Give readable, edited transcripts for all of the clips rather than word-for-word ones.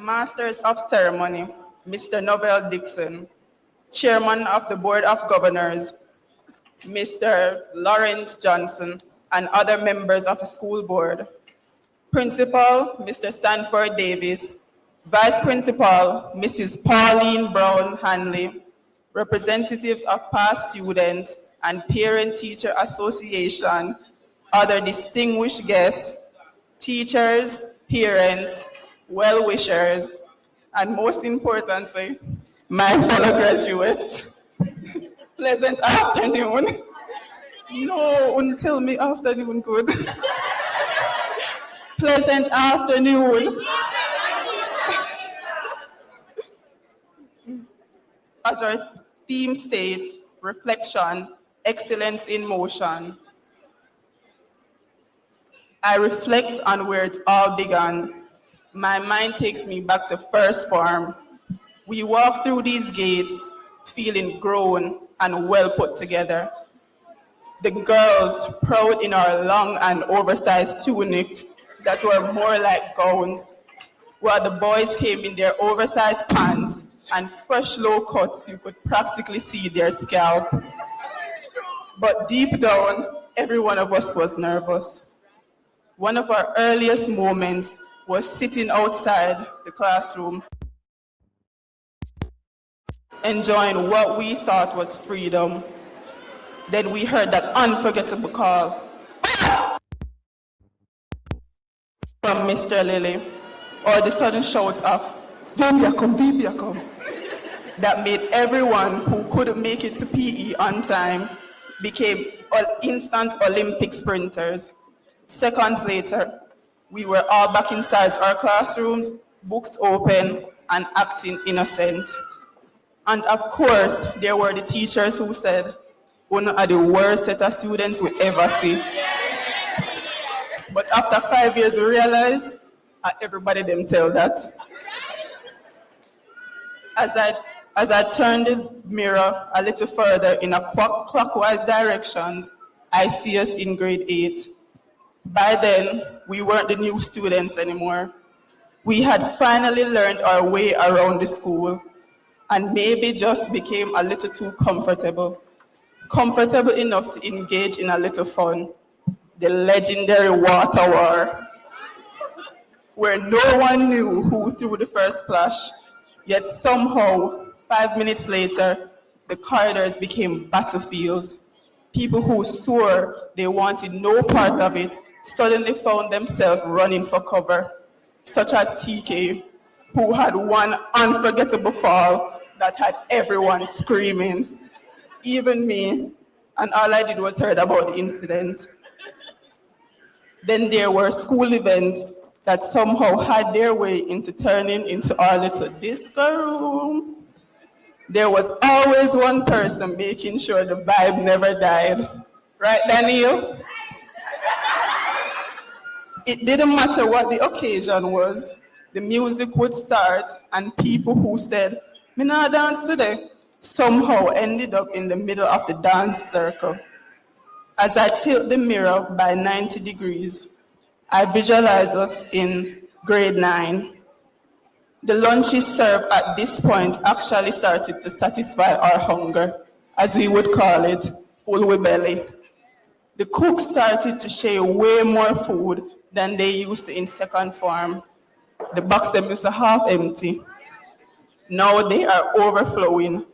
Masters of Ceremony, Mr. Novell Dixon. Chairman of the Board of Governors, Mr. Lawrence Johnson, and other members of the school board. Principal, Mr. Stanford Davis. Vice Principal, Mrs. Pauline Brown Hanley. Representatives of past students and Parent-Teacher Association, other distinguished guests, teachers, parents, well-wishers, and most importantly, my fellow graduates. Pleasant afternoon. No, don't tell me afternoon good. Pleasant afternoon. As our theme states, reflection, excellence in motion. I reflect on where it all began. My mind takes me back to first form. We walk through these gates feeling grown and well put together. The girls proud in our long and oversized tunics that were more like gowns, while the boys came in their oversized pants and fresh low cuts you could practically see their scalp. But deep down, every one of us was nervous. One of our earliest moments was sitting outside the classroom, enjoying what we thought was freedom. Then we heard that unforgettable call from Mr. Lilly, or the sudden shouts of, "Vibia come, Vibia come," that made everyone who couldn't make it to PE on time became instant Olympic sprinters. Seconds later, we were all back inside our classrooms, books open, and acting innocent. And of course, there were the teachers who said, "One are the worst set of students we ever see." But after 5 years, we realized everybody them tell that. As I turned the mirror a little further in a clockwise direction, I see us in grade 8. By then, we weren't the new students anymore. We had finally learned our way around the school and maybe just became a little too comfortable. Comfortable enough to engage in a little fun. The legendary water war, where no one knew who threw the first splash, yet somehow, 5 minutes later, the corridors became battlefields. People who swore they wanted no part of it suddenly found themselves running for cover, such as TK, who had one unforgettable fall that had everyone screaming, even me, and all I did was heard about the incident. Then there were school events that somehow had their way into turning into our little disco room. There was always one person making sure the vibe never died. Right, Daniel? It didn't matter what the occasion was. The music would start, and people who said, "Me not dance today," somehow ended up in the middle of the dance circle. As I tilt the mirror by 90 degrees, I visualize us in grade 9. The lunches served at this point actually started to satisfy our hunger, as we would call it, full with belly. The cooks started to share way more food than they used to in second form. The box them used to half empty. Now they are overflowing.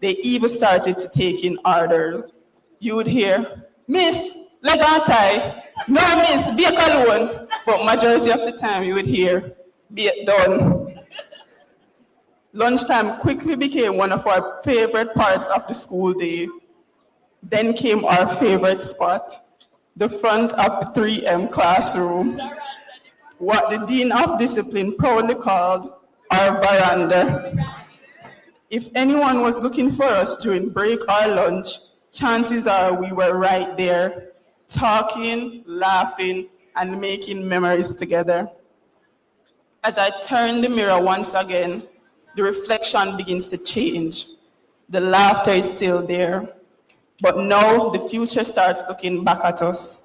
They even started to take in orders. You would hear, "Miss, leg on tie." "No, miss, bake alone." But majority of the time you would hear, "Bake done." Lunchtime quickly became one of our favorite parts of the school day. Then came our favorite spot, the front of the 3M classroom, what the Dean of Discipline proudly called our veranda. If anyone was looking for us during break or lunch, chances are we were right there, talking, laughing, and making memories together. As I turn the mirror once again, the reflection begins to change. The laughter is still there, but now the future starts looking back at us.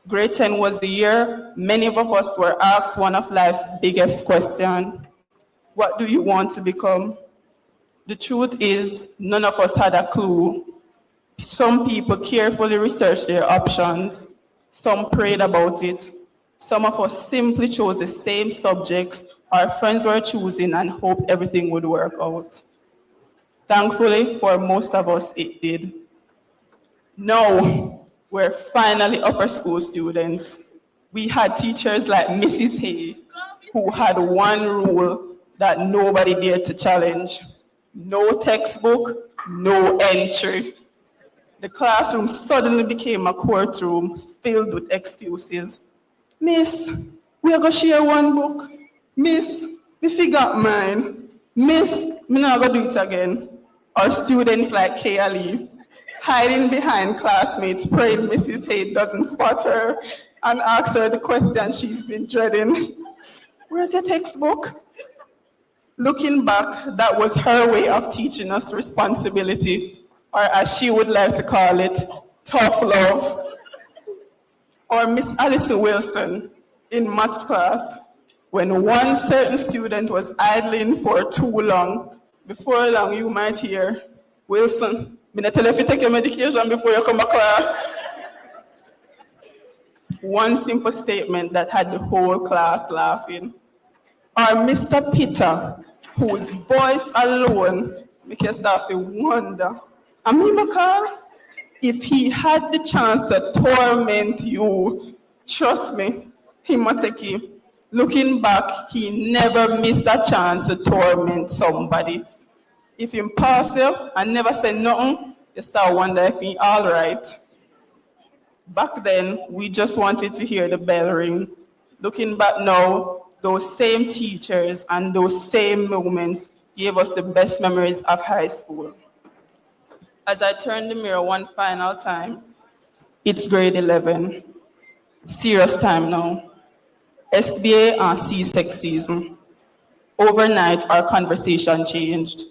Grade 10 was the year many of us were asked one of life's biggest questions. What do you want to become? The truth is, none of us had a clue. Some people carefully researched their options. Some prayed about it. Some of us simply chose the same subjects our friends were choosing and hoped everything would work out. Thankfully, for most of us, it did. Now, we're finally upper school students. We had teachers like Mrs. Hay, who had one rule that nobody dared to challenge: no textbook, no entry. The classroom suddenly became a courtroom filled with excuses. Miss, we are going to share one book. Miss, me forgot mine. Miss, me not going to do it again. Or students like Kay Ali, hiding behind classmates, praying Mrs. Hay doesn't spot her and ask her the question she's been dreading. Where's your textbook? Looking back, that was her way of teaching us responsibility, or as she would like to call it, tough love. Or Miss Alison Wilson in maths class, when one certain student was idling for too long. Before long, you might hear, Wilson, I'm not tell you if you take your medication before you come to class. One simple statement that had the whole class laughing. Or Mr. Peter, whose voice alone make you start to wonder, I mean, McCall, if he had the chance to torment you, trust me, he might take you. Looking back, he never missed a chance to torment somebody. If he pass you and never say nothing, you start wondering if he all right. Back then, we just wanted to hear the bell ring. Looking back now, those same teachers and those same moments gave us the best memories of high school. As I turn the mirror one final time, it's grade 11. Serious time now. SBA and C-Sec season. Overnight, our conversation changed.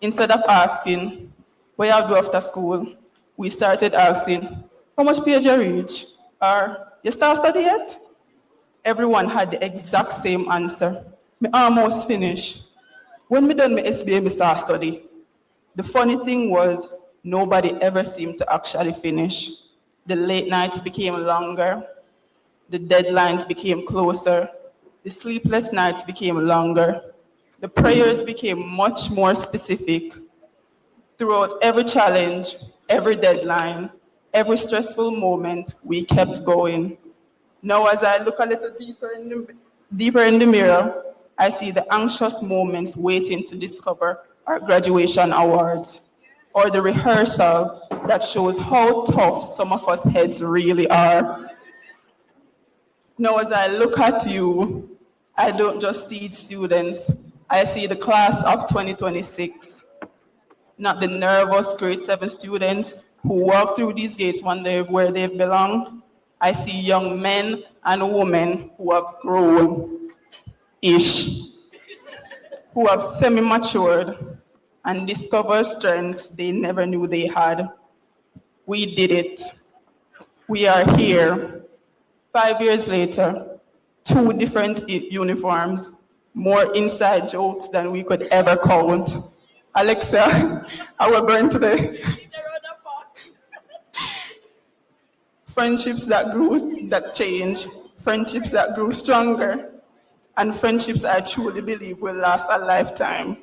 Instead of asking, what you do after school, we started asking, how much page you reach? Or, you start study yet? Everyone had the exact same answer. Me almost finished. When me done my SBA, me start study. The funny thing was, nobody ever seemed to actually finish. The late nights became longer. The deadlines became closer. The sleepless nights became longer. The prayers became much more specific. Throughout every challenge, every deadline, every stressful moment, we kept going. Now, as I look a little deeper in the mirror, I see the anxious moments waiting to discover our graduation awards, or the rehearsal that shows how tough some of us heads really are. Now, as I look at you, I don't just see students, I see the class of 2026, not the nervous grade 7 students who walk through these gates wondering where they belong. I see young men and women who have grown-ish, who have semi-matured and discovered strengths they never knew they had. We did it. We are here. 5 years later, 2 different uniforms, more inside jokes than we could ever count. Alexa, I will burn today. Friendships that grew, that changed, friendships that grew stronger, and friendships I truly believe will last a lifetime.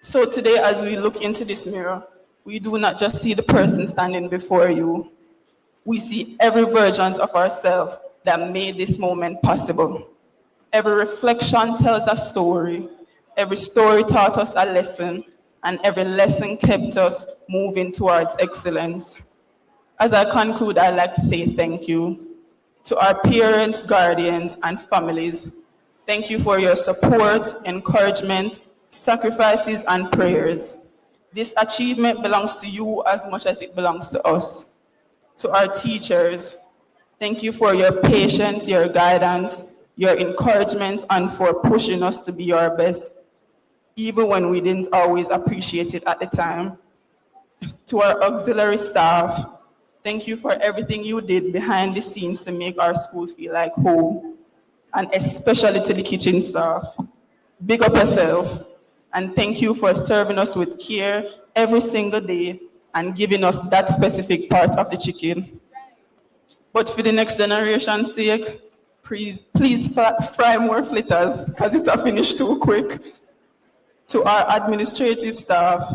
So today, as we look into this mirror, we do not just see the person standing before you. We see every version of ourselves that made this moment possible. Every reflection tells a story. Every story taught us a lesson, and every lesson kept us moving towards excellence. As I conclude, I'd like to say thank you to our parents, guardians, and families. Thank you for your support, encouragement, sacrifices, and prayers. This achievement belongs to you as much as it belongs to us. To our teachers, thank you for your patience, your guidance, your encouragement, and for pushing us to be our best, even when we didn't always appreciate it at the time. To our auxiliary staff, thank you for everything you did behind the scenes to make our school feel like home, and especially to the kitchen staff. Big up yourself. And thank you for serving us with care every single day and giving us that specific part of the chicken. But for the next generation's sake, please fry more fritters because it'll finish too quick. To our administrative staff,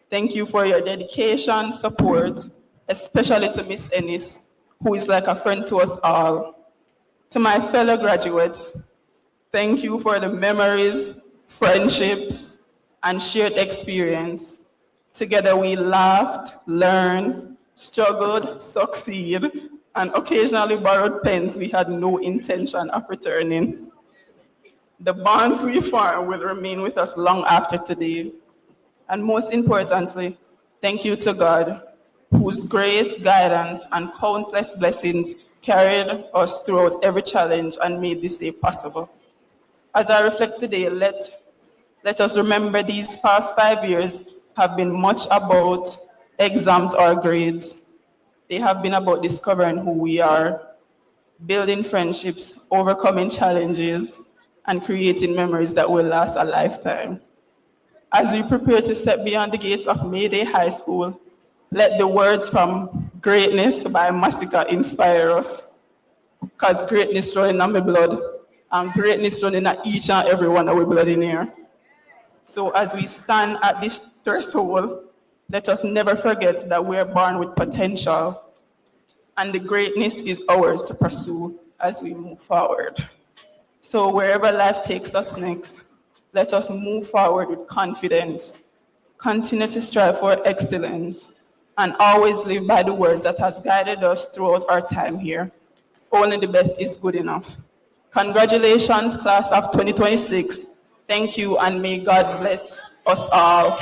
thank you for your dedication, support, especially to Miss Ennis, who is like a friend to us all. To my fellow graduates, thank you for the memories, friendships, and shared experience. Together we laughed, learned, struggled, succeeded, and occasionally borrowed pens we had no intention of returning. The bonds we formed will remain with us long after today. And most importantly, thank you to God, whose grace, guidance, and countless blessings carried us throughout every challenge and made this day possible. As I reflect today, let us remember these past 5 years have been much about exams or grades. They have been about discovering who we are, building friendships, overcoming challenges, and creating memories that will last a lifetime. As we prepare to step beyond the gates of Mayday High School, let the words from Greatness by Masika inspire us. Because greatness running in my blood, and greatness running in each and every one of our blood in here. So as we stand at this threshold, let us never forget that we are born with potential, and the greatness is ours to pursue as we move forward. So wherever life takes us next, let us move forward with confidence, continue to strive for excellence, and always live by the words that has guided us throughout our time here. Only the best is good enough. Congratulations, class of 2026. Thank you, and may God bless us all.